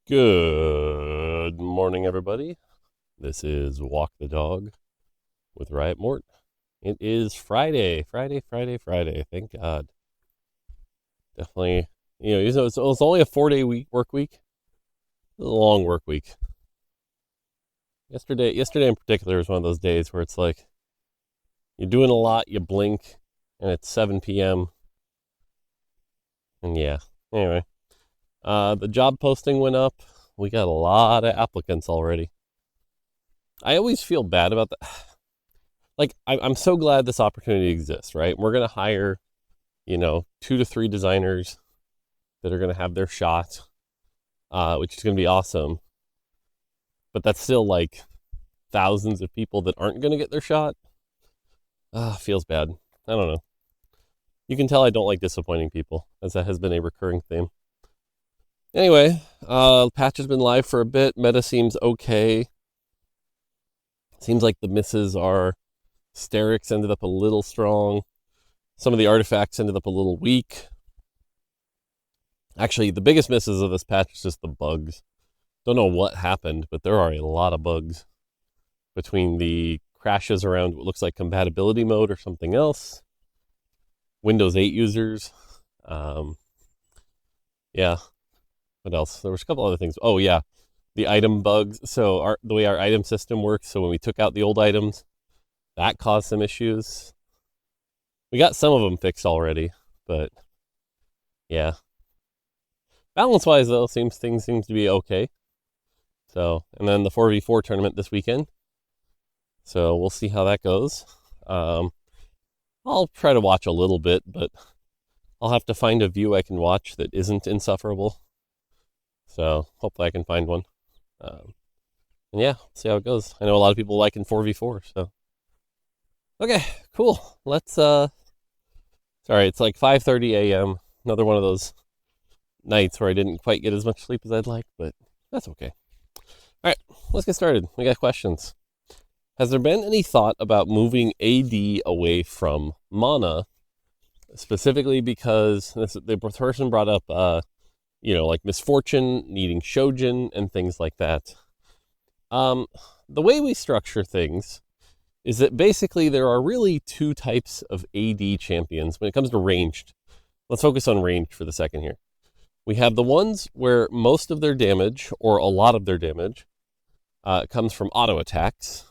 Good morning, everybody. This is Walk the Dog with Riot Mort. It is Friday. Thank God. Definitely, it's only a 4 day work week. It's a long work week. Yesterday in particular was one of those days where it's like you're doing a lot, you blink, and it's 7 p.m. And yeah, anyway, the job posting went up. We got a lot of applicants already. I always feel bad about that. Like, I'm so glad this opportunity exists, right? We're going to hire, 2 to 3 designers that are going to have their shot, which is going to be awesome. But that's still like thousands of people that aren't going to get their shot. Feels bad. I don't know. You can tell I don't like disappointing people, as that has been a recurring theme. Anyway, patch has been live for a bit. Meta seems okay. Seems like the misses are Sterix ended up a little strong. Some of the artifacts ended up a little weak. Actually, the biggest misses of this patch is just the bugs. Don't know what happened, but there are a lot of bugs between the crashes around what looks like compatibility mode or something else. Windows 8 users. Yeah. What else? There was a couple other things. Oh, yeah. The item bugs. So the way our item system works, so when we took out the old items, that caused some issues. We got some of them fixed already, but yeah. Balance-wise, though, things seem to be okay. So, and then the 4v4 tournament this weekend. So we'll see how that goes. I'll try to watch a little bit, but I'll have to find a view I can watch that isn't insufferable. So hopefully I can find one. And yeah, see how it goes. I know a lot of people like in 4v4, so. Okay, cool. Let's, sorry, it's like 5:30 a.m. Another one of those nights where I didn't quite get as much sleep as I'd like, but that's okay. All right, let's get started. We got questions. Has there been any thought about moving AD away from mana, specifically because the person brought up, like Misfortune needing Shojin and things like that? The way we structure things is that basically there are really 2 types of AD champions when it comes to ranged. Let's focus on ranged for the second here. We have the ones where most of their damage, or a lot of their damage, comes from auto attacks.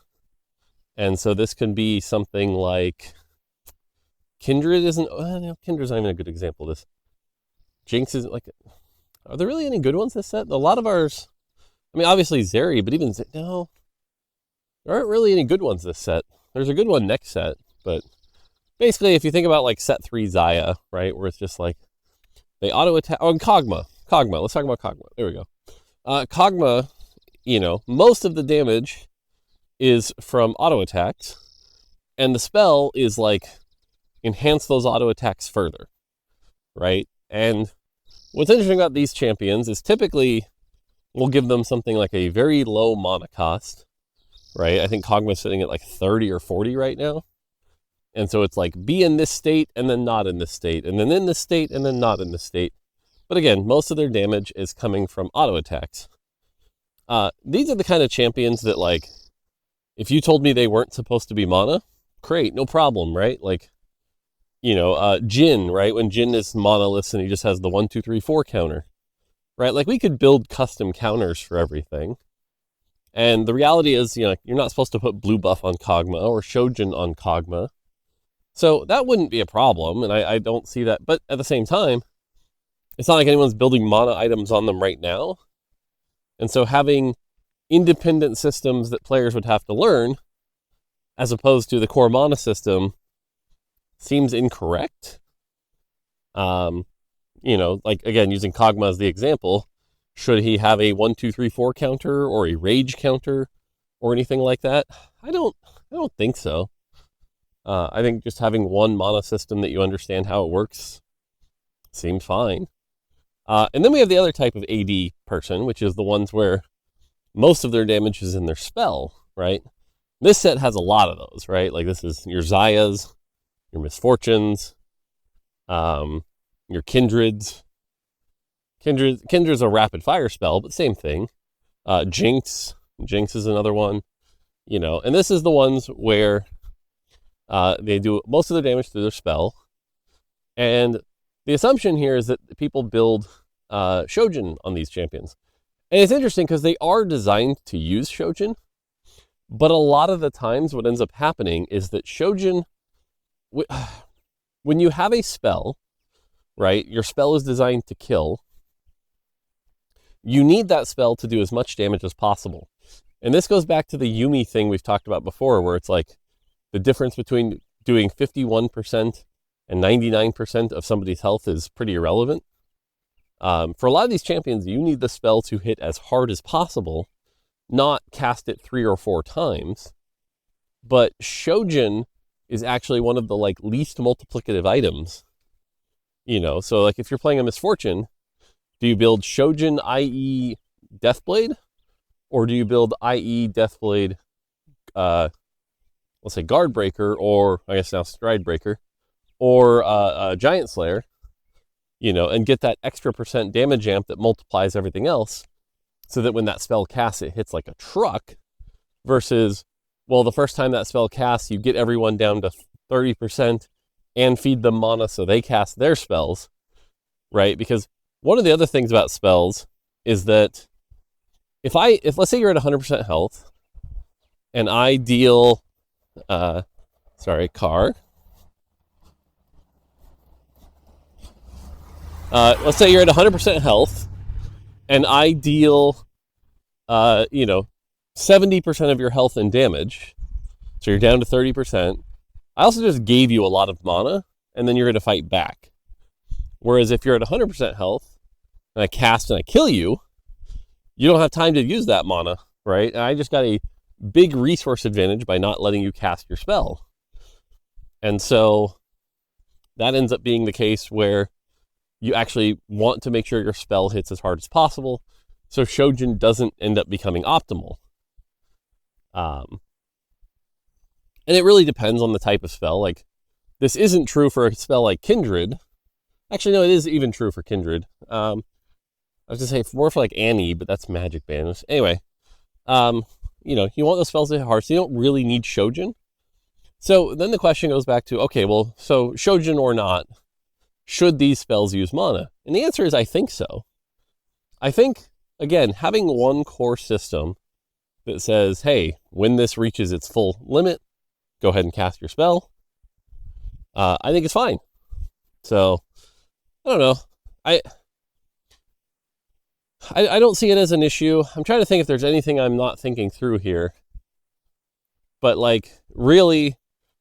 And so this can be something like Kindred isn't. Kindred's not even a good example of this. Jinx isn't like. Are there really any good ones this set? A lot of ours. I mean, obviously Zeri, but even no, there aren't really any good ones this set. There's a good one next set, but basically, if you think about like set 3 Xayah, right, where it's just like they auto attack. Oh, and Kog'Maw. Let's talk about Kog'Maw. There we go. Kog'Maw, most of the damage is from auto attacks, and the spell is like enhance those auto attacks further, right? And what's interesting about these champions is typically we'll give them something like a very low mana cost, right? I think Kog'Maw's sitting at like 30 or 40 right now. And so it's like be in this state and then not in this state, and then in this state and then not in this state. But again, most of their damage is coming from auto attacks. These are the kind of champions that, like, if you told me they weren't supposed to be mana, great, no problem, right? Like, Jhin, right? When Jhin is monoless and he just has the 1, 2, 3, 4 counter, right? Like, we could build custom counters for everything. And the reality is, you're not supposed to put blue buff on Kog'Maw or Shojin on Kog'Maw. So that wouldn't be a problem, and I don't see that. But at the same time, it's not like anyone's building mana items on them right now. And so having independent systems that players would have to learn, as opposed to the core mana system, seems incorrect. Like, again, using Kog'Maw as the example, should he have a 1, 2, 3, 4 counter or a rage counter or anything like that? I don't think so. I think just having one mana system that you understand how it works seems fine. And then we have the other type of AD person, which is the ones where most of their damage is in their spell, right? This set has a lot of those, right? Like, this is your Xayahs, your Misfortunes, your Kindreds. Kindra's a rapid fire spell, but same thing. Jinx is another one, and this is the ones where they do most of their damage through their spell. And the assumption here is that people build Shojin on these champions. And it's interesting because they are designed to use Shojin, but a lot of the times what ends up happening is that Shojin, when you have a spell, right, your spell is designed to kill, you need that spell to do as much damage as possible. And this goes back to the Yumi thing we've talked about before, where it's like the difference between doing 51% and 99% of somebody's health is pretty irrelevant. For a lot of these champions, you need the spell to hit as hard as possible, not cast it 3 or 4 times. But Shojin is actually one of the least multiplicative items. So like if you're playing a Misfortune, do you build Shojin, i.e. Deathblade? Or do you build i.e. Deathblade, let's say Guard Breaker, or I guess now Stride Breaker, or Giant Slayer, and get that extra % damage amp that multiplies everything else, so that when that spell casts, it hits like a truck, versus, well, the first time that spell casts, you get everyone down to 30% and feed them mana so they cast their spells, right? Because one of the other things about spells is that if let's say you're at 100% health and I deal, let's say you're at 100% health and I deal, 70% of your health and damage. So you're down to 30%. I also just gave you a lot of mana and then you're going to fight back. Whereas if you're at 100% health and I cast and I kill you, you don't have time to use that mana, right? And I just got a big resource advantage by not letting you cast your spell. And so that ends up being the case where you actually want to make sure your spell hits as hard as possible, so Shojin doesn't end up becoming optimal. And it really depends on the type of spell. Like, this isn't true for a spell like Kindred. Actually, no, it is even true for Kindred. I was going to say more for like Annie, but that's magic banners. Anyway, you want those spells to hit hard, so you don't really need Shojin. So then the question goes back to, okay, well, so Shojin or not, should these spells use mana? And the answer is, I think so. I think, again, having one core system that says, hey, when this reaches its full limit, go ahead and cast your spell, I think it's fine. So, I don't know. I don't see it as an issue. I'm trying to think if there's anything I'm not thinking through here. But, really,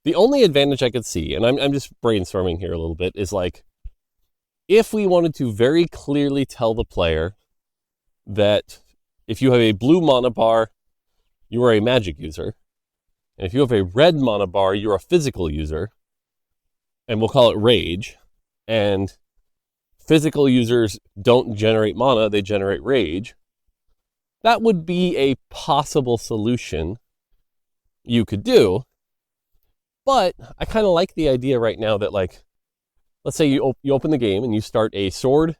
the only advantage I could see, and I'm just brainstorming here a little bit, is if we wanted to very clearly tell the player that if you have a blue mana bar, you are a magic user. And if you have a red mana bar, you're a physical user. And we'll call it rage. And physical users don't generate mana, they generate rage. That would be a possible solution you could do. But I kind of like the idea right now that, let's say you open the game and you start a sword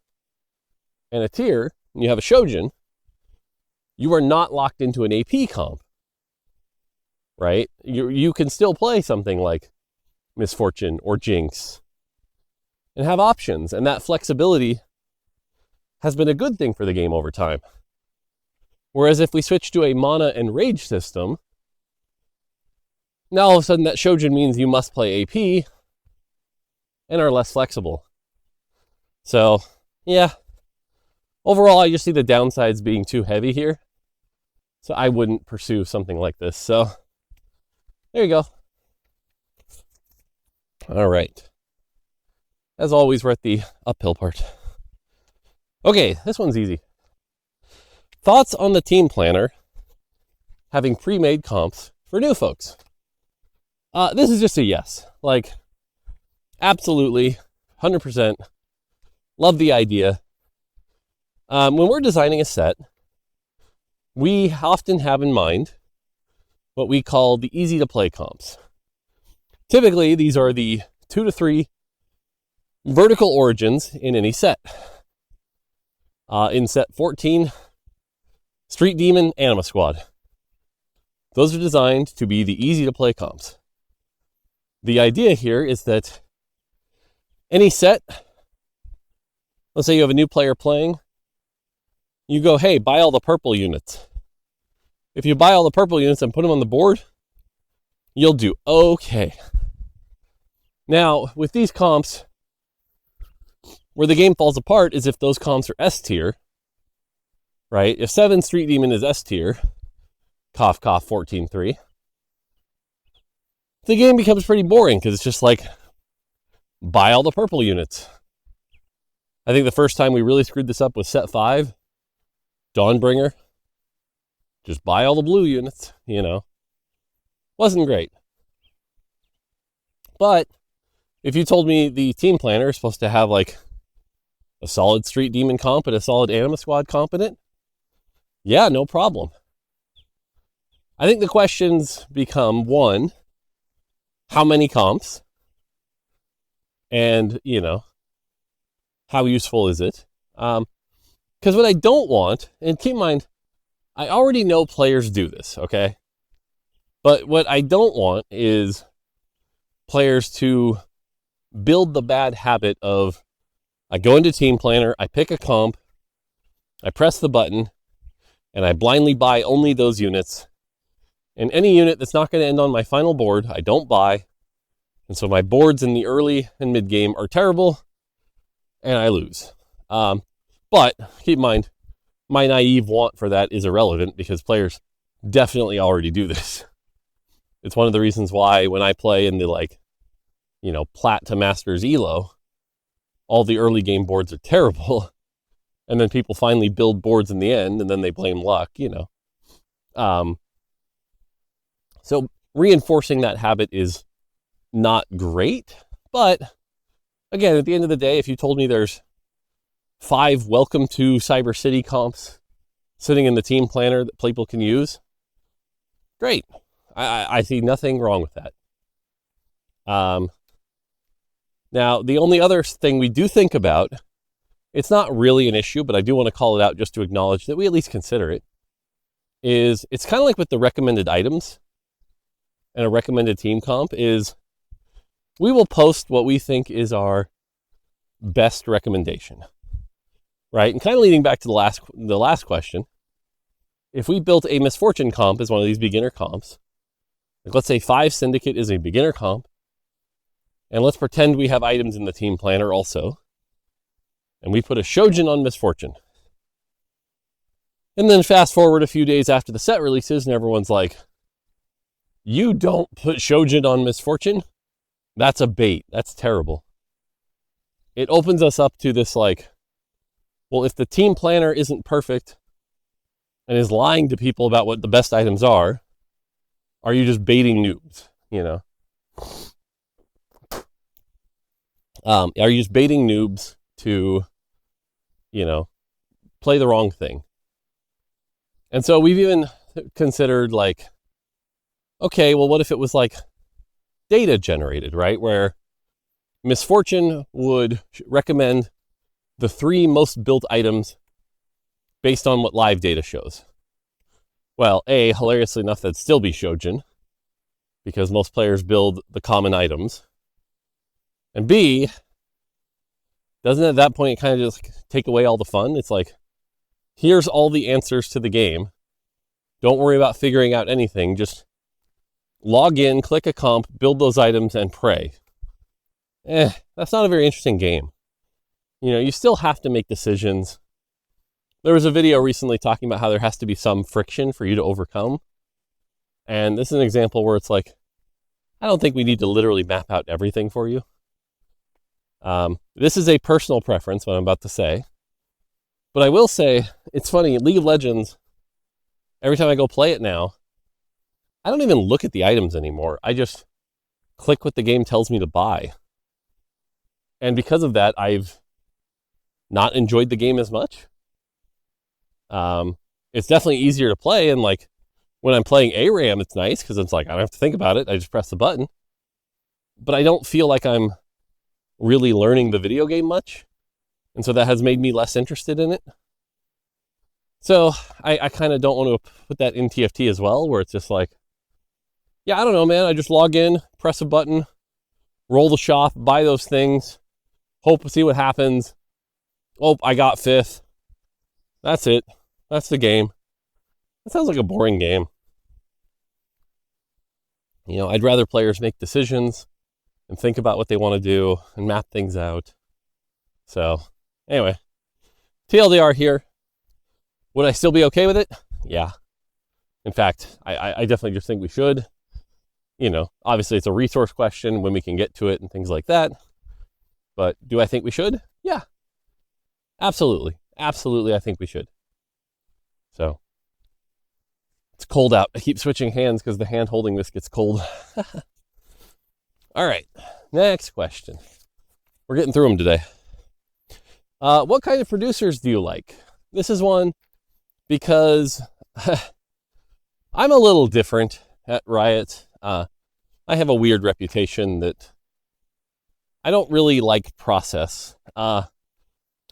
and a tier, and you have a Shojin, you are not locked into an AP comp, right? You can still play something like Misfortune or Jinx and have options, and that flexibility has been a good thing for the game over time. Whereas if we switch to a mana and rage system, now all of a sudden that Shojin means you must play AP and are less flexible. So, yeah. Overall, I just see the downsides being too heavy here. So I wouldn't pursue something like this. So, there you go. All right. As always, we're at the uphill part. Okay, this one's easy. Thoughts on the team planner having pre-made comps for new folks? This is just a yes. Absolutely, 100%. Love the idea. When we're designing a set, we often have in mind what we call the easy to play comps. Typically, these are the 2 to 3 vertical origins in any set. In set 14, Street Demon, Anima Squad. Those are designed to be the easy to play comps. The idea here is that any set, let's say you have a new player playing, you go, hey, buy all the purple units. If you buy all the purple units and put them on the board, you'll do okay. Now, with these comps, where the game falls apart is if those comps are S tier, right? If 7 Street Demon is S tier, cough, cough, 14-3, the game becomes pretty boring because it's just like, buy all the purple units. I think the first time we really screwed this up was set 5, Dawnbringer. Just buy all the blue units, Wasn't great. But if you told me the team planner is supposed to have like a solid Street Demon comp and a solid Anima Squad comp in it, yeah, no problem. I think the questions become, one, how many comps? And, how useful is it? Because what I don't want, and keep in mind, I already know players do this, okay? But what I don't want is players to build the bad habit of, I go into Team Planner, I pick a comp, I press the button, and I blindly buy only those units. And any unit that's not going to end on my final board, I don't buy. And so my boards in the early and mid game are terrible, and I lose. But keep in mind, my naive want for that is irrelevant because players definitely already do this. It's one of the reasons why when I play in the Plat to Masters ELO, all the early game boards are terrible. And then people finally build boards in the end and then they blame luck, So reinforcing that habit is not great. But again, at the end of the day, if you told me there's 5 Welcome to Cyber City comps sitting in the team planner that people can use, great. I see nothing wrong with that. Now, the only other thing we do think about, it's not really an issue, but I do want to call it out just to acknowledge that we at least consider it, is it's kind of like with the recommended items and a recommended team comp is we will post what we think is our best recommendation, right? And kind of leading back to the last question, if we built a Misfortune comp as one of these beginner comps, like let's say 5 Syndicate is a beginner comp, and let's pretend we have items in the team planner also, and we put a Shojin on Misfortune. And then fast forward a few days after the set releases, and everyone's like, you don't put Shojin on Misfortune? That's a bait. That's terrible. It opens us up to this well, if the team planner isn't perfect and is lying to people about what the best items are you just baiting noobs, Are you just baiting noobs to, play the wrong thing? And so we've even considered okay, well, what if it was data generated, right? Where Misfortune would recommend the 3 most built items based on what live data shows. Well, A, hilariously enough, that'd still be Shojin, because most players build the common items. And B, doesn't at that point kind of just take away all the fun? It's here's all the answers to the game. Don't worry about figuring out anything. Just log in, click a comp, build those items, and pray. That's not a very interesting game. You still have to make decisions. There was a video recently talking about how there has to be some friction for you to overcome. And this is an example where it's I don't think we need to literally map out everything for you. This is a personal preference, what I'm about to say. But I will say, it's funny, League of Legends, every time I go play it now, I don't even look at the items anymore. I just click what the game tells me to buy. And because of that, I've not enjoyed the game as much. It's definitely easier to play, and when I'm playing ARAM, it's nice because it's I don't have to think about it. I just press the button. But I don't feel like I'm really learning the video game much. And so that has made me less interested in it. So I kind of don't want to put that in TFT as well, where it's just like, yeah, I don't know, man. I just log in, press a button, roll the shop, buy those things, hope to see what happens. Oh, I got 5th. That's it. That's the game. That sounds like a boring game. I'd rather players make decisions and think about what they want to do and map things out. So, anyway, TLDR here. Would I still be okay with it? Yeah. In fact, I definitely just think we should. Obviously it's a resource question when we can get to it and things like that. But do I think we should? Yeah. Absolutely. Absolutely, I think we should. So, it's cold out. I keep switching hands because the hand holding this gets cold. All right. Next question. We're getting through them today. What kind of producers do you like? This is one because I'm a little different at Riot. I have a weird reputation that I don't really like process. A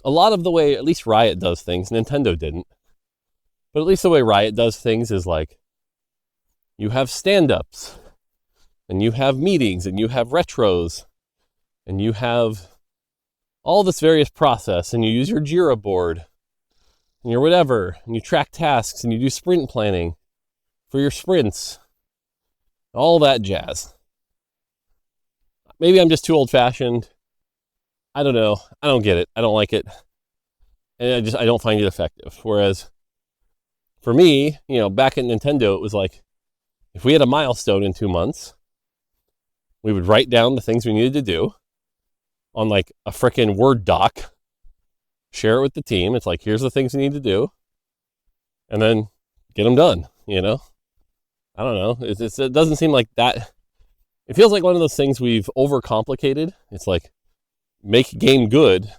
lot of the way, at least Riot does things, Nintendo didn't. But at least the way Riot does things is like, you have stand-ups, and you have meetings, and you have retros, and you have all this various process, and you use your Jira board, and your whatever, and you track tasks, and you do sprint planning for your sprints, all that jazz. Maybe I'm just too old-fashioned. I don't know. I don't get it. I don't like it. And I don't find it effective. Whereas, for me, back at Nintendo, it was like, if we had a milestone in 2 months, we would write down the things we needed to do on like a frickin' Word doc, share it with the team. It's like, here's the things we need to do, and then get them done, I don't know. It doesn't seem like that. It feels like one of those things we've overcomplicated. It's like, make game good,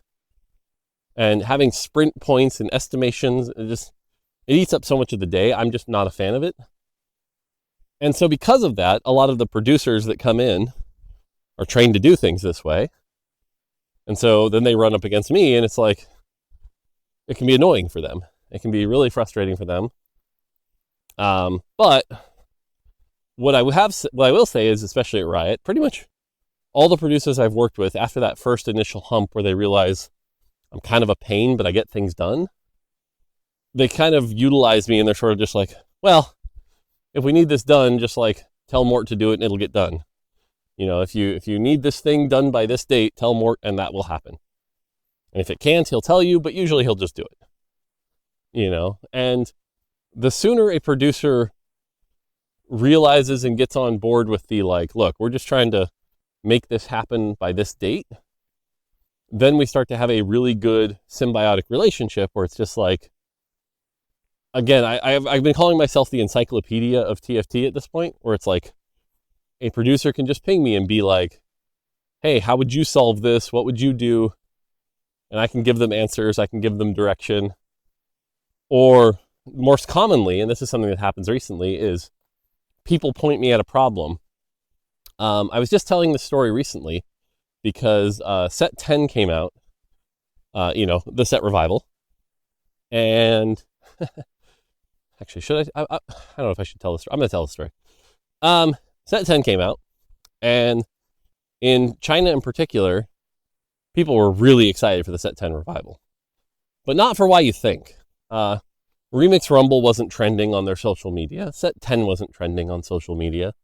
and having sprint points and estimations, it eats up so much of the day. I'm just not a fan of it. And so because of that, a lot of the producers that come in are trained to do things this way. And so then they run up against me, and it's like, it can be annoying for them. It can be really frustrating for them. But what I will say is, especially at Riot, pretty much all the producers I've worked with after that first initial hump where they realize I'm kind of a pain, but I get things done, they kind of utilize me, and they're sort of just like, well, if we need this done, just like tell Mort to do it and it'll get done. If you need this thing done by this date, tell Mort and that will happen. And if it can't, he'll tell you, but usually he'll just do it. And the sooner a producer realizes and gets on board with the like, look, we're just trying to make this happen by this date, then we start to have a really good symbiotic relationship where it's just like, again, I've been calling myself the encyclopedia of TFT at this point, where it's like a producer can just ping me and be like, hey, how would you solve this? What would you do? And I can give them answers. I can give them direction. Or most commonly, and this is something that happens recently, is people point me at a problem. I was just telling this story recently because set 10 came out, the set revival. And actually, should I don't know if I should tell this story. I'm going to tell the story. Set 10 came out, and in China in particular, people were really excited for the set 10 revival. But not for why you think. Remix Rumble wasn't trending on their social media. Set 10 wasn't trending on social media.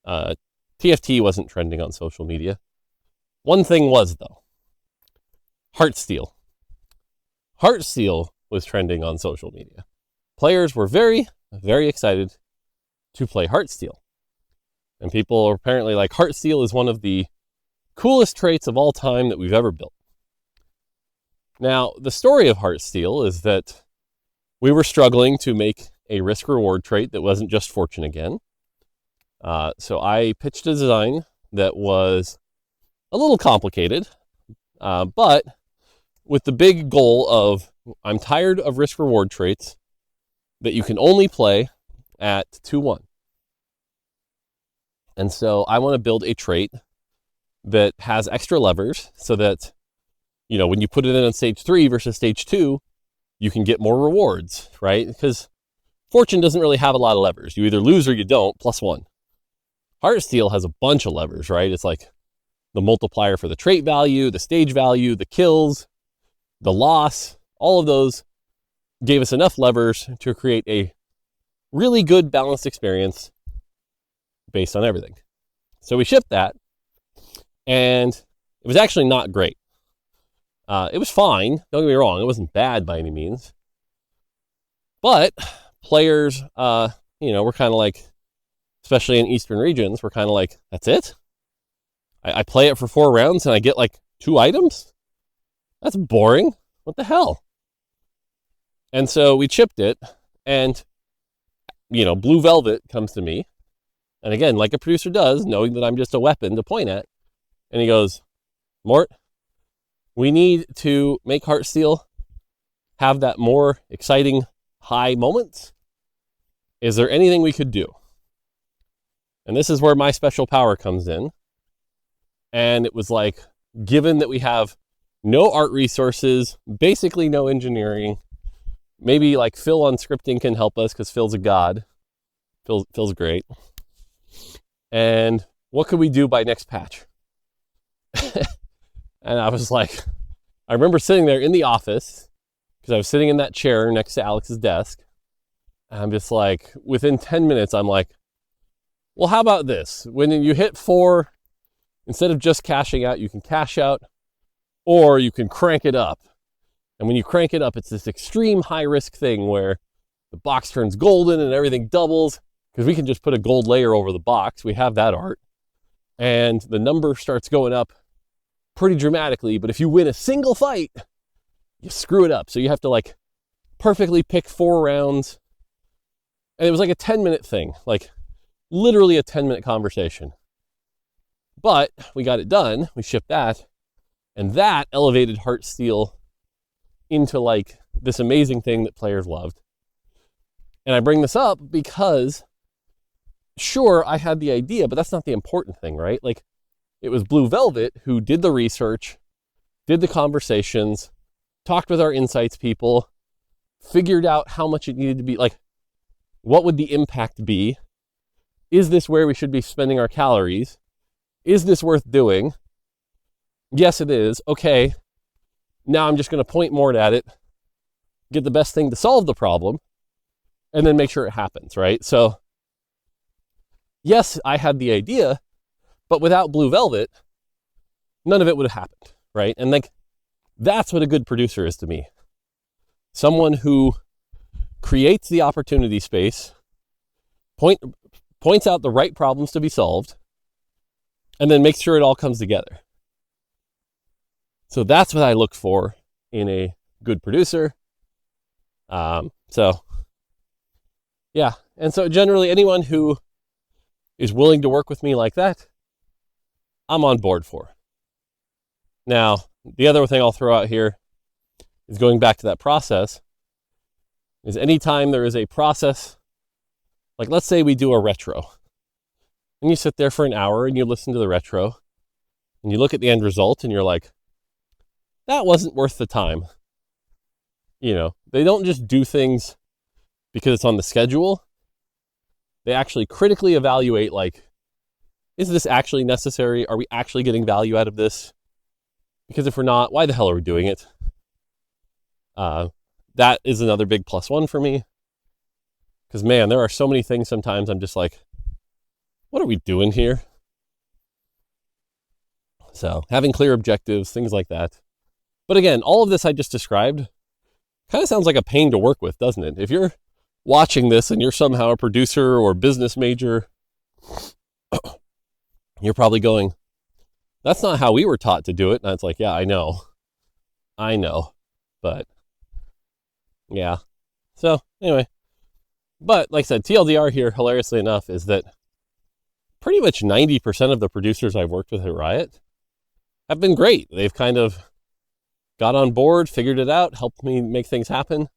TFT wasn't trending on social media. One thing was, though. Heartsteel. Heartsteel was trending on social media. Players were very, very excited to play Heartsteel. And people are apparently like, Heartsteel is one of the coolest traits of all time that we've ever built. Now, the story of Heartsteel is that we were struggling to make a risk-reward trait that wasn't just Fortune again. So I pitched a design that was a little complicated, but with the big goal of, I'm tired of risk-reward traits that you can only play at 2-1. And so I want to build a trait that has extra levers so that, when you put it in on stage 3 versus stage 2, you can get more rewards, right? Because Fortune doesn't really have a lot of levers. You either lose or you don't, +1. Heartsteel has a bunch of levers, right? It's like the multiplier for the trait value, the stage value, the kills, the loss. All of those gave us enough levers to create a really good balanced experience based on everything. So we shipped that, and it was actually not great. It was fine, don't get me wrong, it wasn't bad by any means. But players, we're kind of like, especially in Eastern regions, we're kind of like, that's it? I play it for 4 rounds and I get like 2 items? That's boring. What the hell? And so we chipped it, and, Blue Velvet comes to me. And again, like a producer does, knowing that I'm just a weapon to point at. And he goes, Mort, we need to make Heartsteel have that more exciting high moments. Is there anything we could do? And this is where my special power comes in. And it was like, given that we have no art resources, basically no engineering, maybe like Phil on scripting can help us because Phil's a god. Phil's great. And what could we do by next patch? And I was like, I remember sitting there in the office because I was sitting in that chair next to Alex's desk. And I'm just like, within 10 minutes, I'm like, well, how about this? When you hit 4, instead of just cashing out, you can cash out, or you can crank it up. And when you crank it up, it's this extreme high risk thing where the box turns golden and everything doubles, because we can just put a gold layer over the box. We have that art. And the number starts going up pretty dramatically. But if you win a single fight, you screw it up. So you have to like perfectly pick 4 rounds. And it was like a 10-minute thing, like literally a 10-minute conversation. But we got it done. We shipped that. And that elevated Heartsteel into like this amazing thing that players loved. And I bring this up because, sure, I had the idea, but that's not the important thing, right? Like, it was Blue Velvet who did the research, did the conversations, talked with our insights people, figured out how much it needed to be, like, what would the impact be? Is this where we should be spending our calories? Is this worth doing? Yes, it is. Okay, now I'm just going to point more at it, get the best thing to solve the problem, and then make sure it happens, right? So, yes, I had the idea, but without Blue Velvet, none of it would have happened, right? And like, that's what a good producer is to me. Someone who creates the opportunity space, points out the right problems to be solved, and then makes sure it all comes together. So that's what I look for in a good producer. Yeah. And so generally anyone who is willing to work with me like that, I'm on board for. Now, the other thing I'll throw out here is going back to that process, is anytime there is a process, like let's say we do a retro, and you sit there for an hour and you listen to the retro, and you look at the end result and you're like, that wasn't worth the time. They don't just do things because it's on the schedule. They actually critically evaluate, like, is this actually necessary? Are we actually getting value out of this? Because if we're not, why the hell are we doing it? That is another big +1 for me. Because, man, there are so many things sometimes I'm just like, what are we doing here? So having clear objectives, things like that. But again, all of this I just described kind of sounds like a pain to work with, doesn't it? If you're watching this and you're somehow a producer or business major, you're probably going, that's not how we were taught to do it. And it's like, yeah, I know. But yeah. So anyway, but like I said, TLDR here, hilariously enough, is that pretty much 90% of the producers I've worked with at Riot have been great. They've kind of got on board, figured it out, helped me make things happen.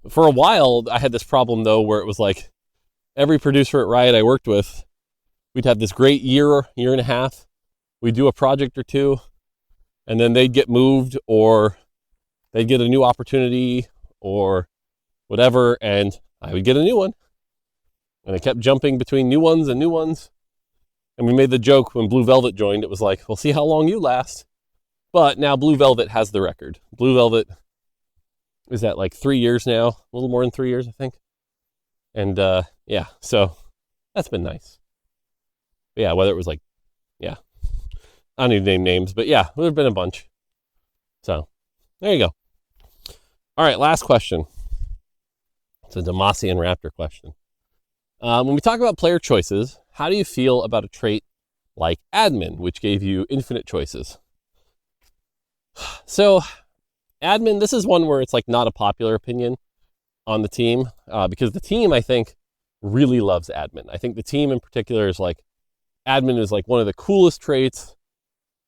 For a while, I had this problem, though, where it was like every producer at Riot I worked with, we'd have this great year and a half. We'd do a project or two, and then they'd get moved, or they'd get a new opportunity, or whatever, and I would get a new one. And I kept jumping between new ones and new ones. And we made the joke when Blue Velvet joined, it was like, we'll see how long you last. But now Blue Velvet has the record. Blue Velvet is at like 3 years now, a little more than 3 years, I think. And yeah, so that's been nice. But yeah, whether it was like, yeah, I don't need to name names, but yeah, there have been a bunch. So there you go. All right, last question. It's a Demacian Raptor question. When we talk about player choices, how do you feel about a trait like admin, which gave you infinite choices? So admin, this is one where it's like not a popular opinion on the team, because the team, I think, really loves admin. I think the team in particular is like, admin is like one of the coolest traits.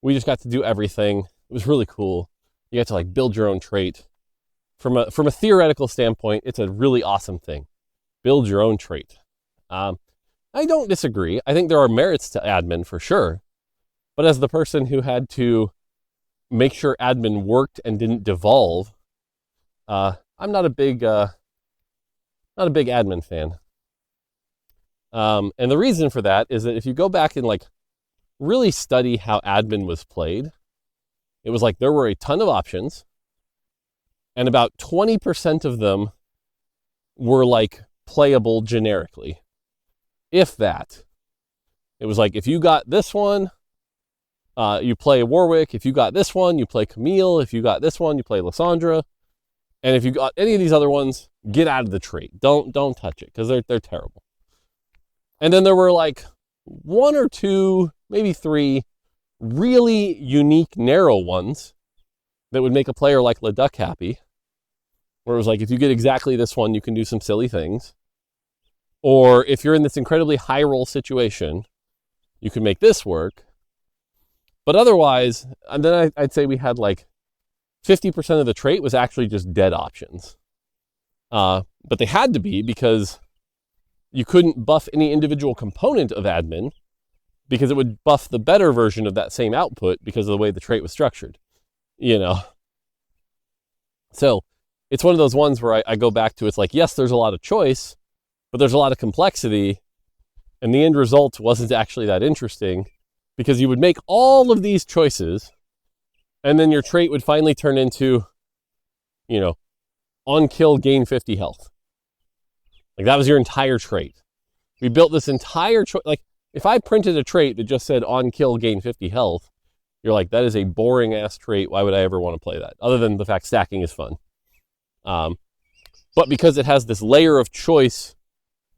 We just got to do everything. It was really cool. You got to like build your own trait. From a theoretical standpoint, it's a really awesome thing. Build your own trait. I don't disagree. I think there are merits to admin for sure. But as the person who had to make sure admin worked and didn't devolve, I'm not a big admin fan. And the reason for that is that if you go back and like really study how admin was played, it was like there were a ton of options, and about 20% of them were like playable generically, if that. It was like, if you got this one, you play Warwick. If you got this one, you play Camille. If you got this one, you play Lysandra. And if you got any of these other ones, get out of the trait. Don't touch it, because they're terrible. And then there were like 1 or 2, maybe 3 really unique, narrow ones that would make a player like Leduc happy, where it was like, if you get exactly this one, you can do some silly things. Or if you're in this incredibly high roll situation, you can make this work. But otherwise, and then I'd say we had like 50% of the trait was actually just dead options. But they had to be, because you couldn't buff any individual component of admin, because it would buff the better version of that same output because of the way the trait was structured, you know? So it's one of those ones where I go back to, it's like, yes, there's a lot of choice, but there's a lot of complexity, and the end result wasn't actually that interesting, because you would make all of these choices, and then your trait would finally turn into, you know, on kill, gain 50 health. Like, that was your entire trait. We built this entire trait. Like, if I printed a trait that just said on kill, gain 50 health, you're like, that is a boring ass trait. Why would I ever want to play that? Other than the fact stacking is fun. But because it has this layer of choice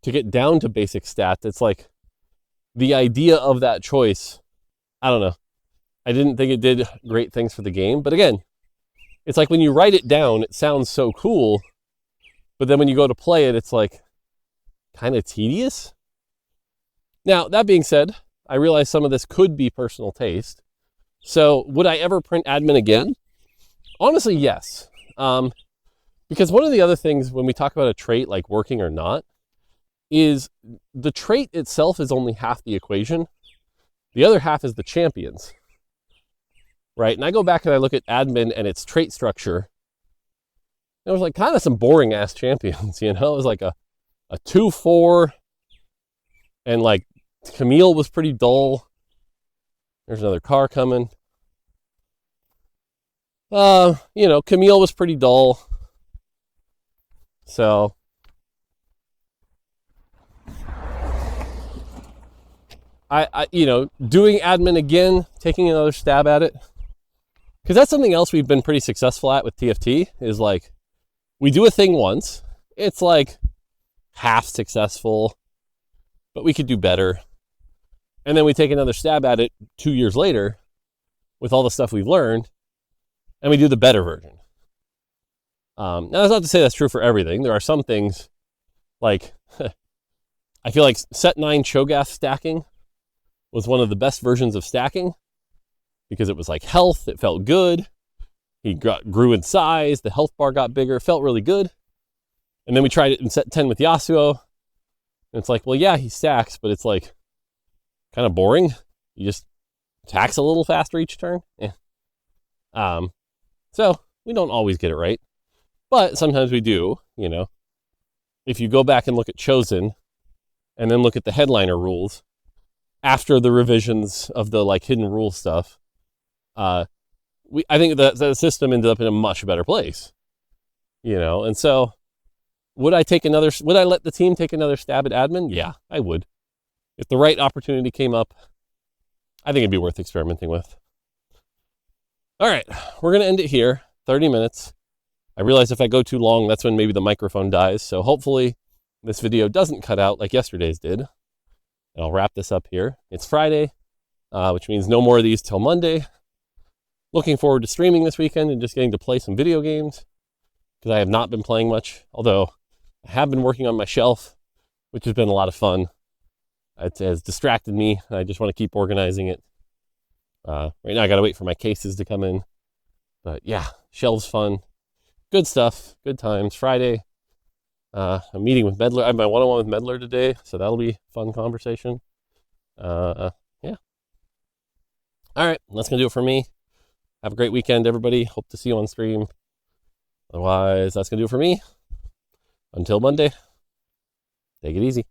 to get down to basic stats, it's like the idea of that choice, I don't know. I didn't think it did great things for the game. But again, it's like when you write it down, it sounds so cool. But then when you go to play it, it's like kind of tedious. Now, that being said, I realize some of this could be personal taste. So would I ever print admin again? Honestly, yes. Because one of the other things when we talk about a trait like working or not is the trait itself is only half the equation. The other half is the champions, right? And I go back and I look at admin and its trait structure. It was like kind of some boring ass champions, you know? It was like a 2-4, and like Camille was pretty dull. There's another car coming. You know, Camille was pretty dull. So I you know, doing admin again, taking another stab at it, because that's something else we've been pretty successful at with TFT, is like, we do a thing once, it's like half successful, but we could do better. And then we take another stab at it 2 years later with all the stuff we've learned, and we do the better version. Now, that's not to say that's true for everything. There are some things, like, I feel like set 9 Cho'Gath stacking was one of the best versions of stacking, because it was like health, it felt good. He grew in size, the health bar got bigger, it felt really good. And then we tried it in set 10 with Yasuo, and it's like, well, yeah, he stacks, but it's like kind of boring. You just attacks a little faster each turn. Yeah. So we don't always get it right. But sometimes we do, you know. If you go back and look at Chosen and then look at the headliner rules after the revisions of the like hidden rule stuff, I think the system ended up in a much better place, you know. And so would I let the team take another stab at admin? Yeah, I would. If the right opportunity came up, I think it'd be worth experimenting with. All right, we're going to end it here. 30 minutes. I realize if I go too long, that's when maybe the microphone dies. So hopefully this video doesn't cut out like yesterday's did. And I'll wrap this up here. It's Friday, which means no more of these till Monday. Looking forward to streaming this weekend and just getting to play some video games because I have not been playing much, although I have been working on my shelf, which has been a lot of fun. It has distracted me, and I just want to keep organizing it. Right now I got to wait for my cases to come in. But yeah, shelves fun. Good stuff. Good times. Friday, I'm meeting with Medler. I have my one-on-one with Medler today, so that'll be a fun conversation. Yeah. All right, that's going to do it for me. Have a great weekend, everybody. Hope to see you on stream. Otherwise, that's going to do it for me. Until Monday, take it easy.